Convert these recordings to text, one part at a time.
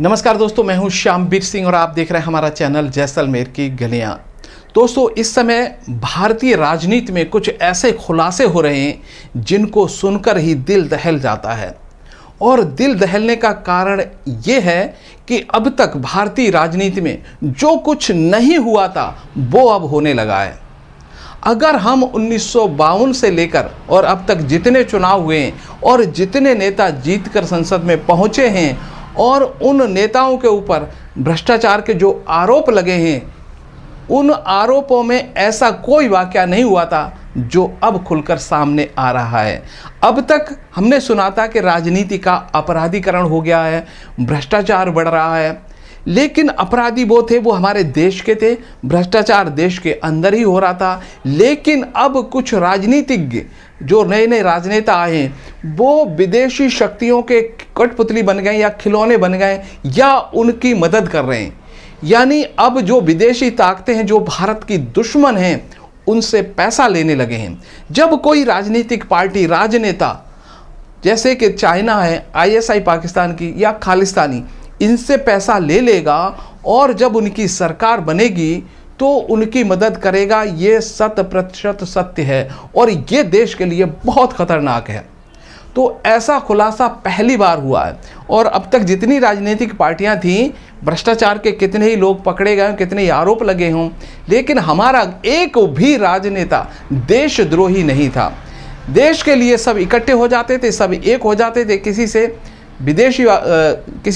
नमस्कार दोस्तों, मैं हूं श्यामवीर सिंह और आप देख रहे हैं हमारा चैनल जैसलमेर की गलियां। दोस्तों, इस समय भारतीय राजनीति में कुछ ऐसे खुलासे हो रहे हैं जिनको सुनकर ही दिल दहल जाता है। और दिल दहलने का कारण ये है कि अब तक भारतीय राजनीति में जो कुछ नहीं हुआ था वो अब होने लगा है। अगर हम 1952 से लेकर और अब तक जितने चुनाव हुए हैं और जितने नेता जीतकर संसद में पहुंचे हैं और उन नेताओं के ऊपर भ्रष्टाचार के जो आरोप लगे हैं, उन आरोपों में ऐसा कोई वाकया नहीं हुआ था जो अब खुलकर सामने आ रहा है। अब तक हमने सुना था कि राजनीति का अपराधीकरण हो गया है, भ्रष्टाचार बढ़ रहा है, लेकिन अपराधी वो थे वो हमारे देश के थे, भ्रष्टाचार देश के अंदर ही हो रहा था। लेकिन अब कुछ राजनीतिज्ञ जो नए नए राजनेता आए हैं वो विदेशी शक्तियों के कठपुतली बन गए या खिलौने बन गए या उनकी मदद कर रहे हैं। यानी अब जो विदेशी ताकतें हैं जो भारत की दुश्मन हैं उनसे पैसा लेने लगे हैं। जब कोई राजनीतिक पार्टी, राजनेता जैसे कि चाइना है, आईएसआई पाकिस्तान की या खालिस्तानी, इनसे पैसा ले लेगा और जब उनकी सरकार बनेगी तो उनकी मदद करेगा, ये 100% सत्य है और ये देश के लिए बहुत खतरनाक है। तो ऐसा खुलासा पहली बार हुआ है। और अब तक जितनी राजनीतिक पार्टियां थीं, भ्रष्टाचार के कितने ही लोग पकड़े गए, कितने ही आरोप लगे हों, लेकिन हमारा एक भी राजनेता देशद्रोही नहीं था। देश के लिए सब इकट्ठे हो जाते थे, सब एक हो जाते थे, किसी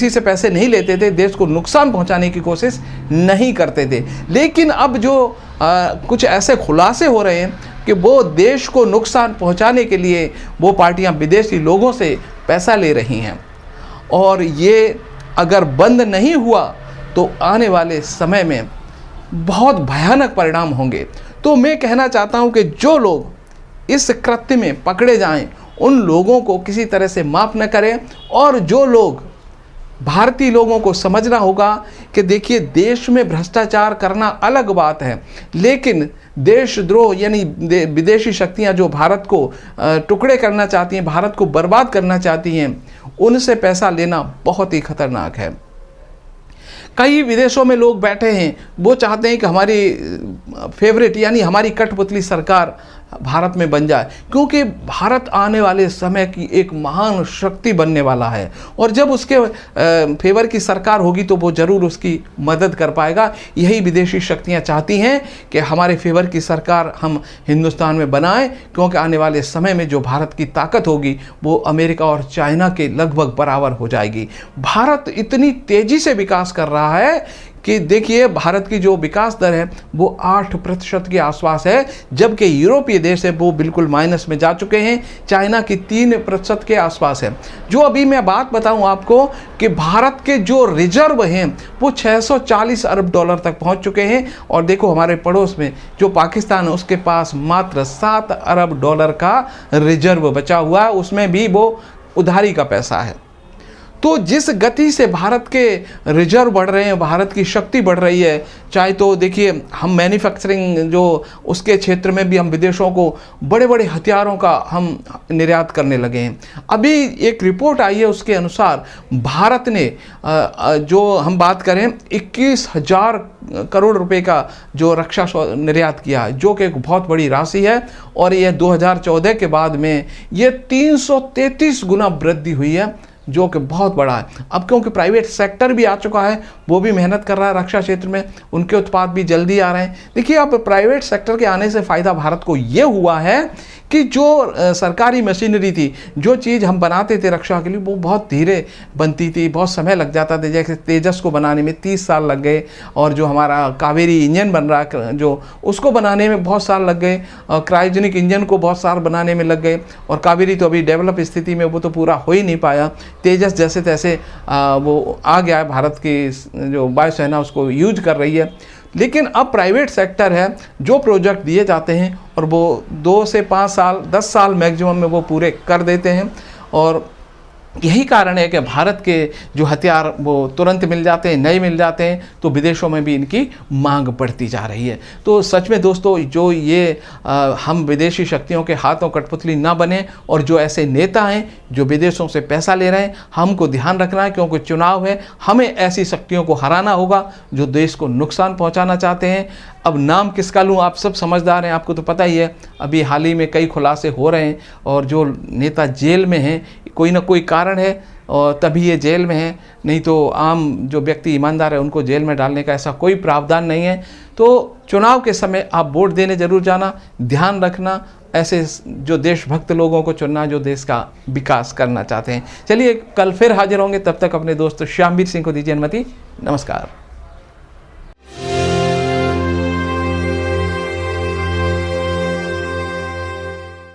से पैसे नहीं लेते थे, देश को नुकसान पहुंचाने की कोशिश नहीं करते थे। लेकिन अब जो कुछ ऐसे खुलासे हो रहे हैं कि वो देश को नुकसान पहुंचाने के लिए वो पार्टियां विदेशी लोगों से पैसा ले रही हैं और ये अगर बंद नहीं हुआ तो आने वाले समय में बहुत भयानक परिणाम होंगे। तो मैं कहना चाहता हूं कि जो लोग इस कृत्य में पकड़े जाएं उन लोगों को किसी तरह से माफ़ न करें। और जो लोग, भारतीय लोगों को समझना होगा कि देखिए, देश में भ्रष्टाचार करना अलग बात है, लेकिन देशद्रोह यानी विदेशी शक्तियां जो भारत को टुकड़े करना चाहती हैं, भारत को बर्बाद करना चाहती हैं, उनसे पैसा लेना बहुत ही खतरनाक है। कई विदेशों में लोग बैठे हैं, वो चाहते हैं कि हमारी फेवरेट यानी हमारी कठपुतली सरकार भारत में बन जाए, क्योंकि भारत आने वाले समय की एक महान शक्ति बनने वाला है और जब उसके फेवर की सरकार होगी तो वो ज़रूर उसकी मदद कर पाएगा। यही विदेशी शक्तियां चाहती हैं कि हमारे फेवर की सरकार हम हिंदुस्तान में बनाएं, क्योंकि आने वाले समय में जो भारत की ताकत होगी वो अमेरिका और चाइना के लगभग बराबर हो जाएगी। भारत इतनी तेज़ी से विकास कर रहा है कि देखिए, भारत की जो विकास दर है वो 8% के आसपास है, जबकि यूरोपीय देश है वो बिल्कुल माइनस में जा चुके हैं। चाइना की 3% के आसपास है। जो अभी मैं बात बताऊं आपको कि भारत के जो रिजर्व हैं वो 640 अरब डॉलर तक पहुंच चुके हैं। और देखो, हमारे पड़ोस में जो पाकिस्तान है उसके पास मात्र 7 अरब डॉलर का रिजर्व बचा हुआ है, उसमें भी वो उधारी का पैसा है। तो जिस गति से भारत के रिजर्व बढ़ रहे हैं, भारत की शक्ति बढ़ रही है, चाहे तो देखिए हम मैन्युफैक्चरिंग जो उसके क्षेत्र में भी हम विदेशों को बड़े बड़े हथियारों का हम निर्यात करने लगे हैं। अभी एक रिपोर्ट आई है, उसके अनुसार भारत ने जो हम बात करें 21,000 करोड़ रुपए का जो रक्षा निर्यात किया है, जो कि एक बहुत बड़ी राशि है। और यह 2014 के बाद में ये 333 गुना वृद्धि हुई है, जो कि बहुत बड़ा है। अब क्योंकि प्राइवेट सेक्टर भी आ चुका है, वो भी मेहनत कर रहा है रक्षा क्षेत्र में, उनके उत्पाद भी जल्दी आ रहे हैं। देखिए, अब प्राइवेट सेक्टर के आने से फ़ायदा भारत को ये हुआ है कि जो सरकारी मशीनरी थी, जो चीज़ हम बनाते थे रक्षा के लिए, वो बहुत धीरे बनती थी, बहुत समय लग जाता था। जैसे तेजस को बनाने में 30 साल लग गए, और जो हमारा कावेरी इंजन बन रहा है जो, उसको बनाने में बहुत साल लग गए, और क्रायोजेनिक इंजन को बहुत साल बनाने में लग गए। और कावेरी तो अभी डेवलप स्थिति में, वो तो पूरा हो ही नहीं पाया। तेजस जैसे तैसे वो आ गया है, भारत की जो वायुसेना उसको यूज कर रही है। लेकिन अब प्राइवेट सेक्टर है, जो प्रोजेक्ट दिए जाते हैं और वो 2 से 5 साल, 10 साल मैक्सिमम में वो पूरे कर देते हैं। और यही कारण है कि भारत के जो हथियार वो तुरंत मिल जाते हैं, नए मिल जाते हैं, तो विदेशों में भी इनकी मांग बढ़ती जा रही है। तो सच में दोस्तों, जो ये हम विदेशी शक्तियों के हाथों कठपुतली ना बने, और जो ऐसे नेता हैं जो विदेशों से पैसा ले रहे हैं, हमको ध्यान रखना है, क्योंकि चुनाव है, हमें ऐसी शक्तियों को हराना होगा जो देश को नुकसान पहुँचाना चाहते हैं। अब नाम किसका लूँ, आप सब समझदार हैं, आपको तो पता ही है, अभी हाल ही में कई खुलासे हो रहे हैं, और जो नेता जेल में हैं, कोई ना कोई कारण है और तभी ये जेल में है, नहीं तो आम जो व्यक्ति ईमानदार है उनको जेल में डालने का ऐसा कोई प्रावधान नहीं है। तो चुनाव के समय आप वोट देने जरूर जाना, ध्यान रखना, ऐसे जो देशभक्त लोगों को चुनना जो देश का विकास करना चाहते हैं। चलिए, कल फिर हाजिर होंगे, तब तक अपने दोस्त श्यामवीर सिंह को दीजिए अनुमति। नमस्कार।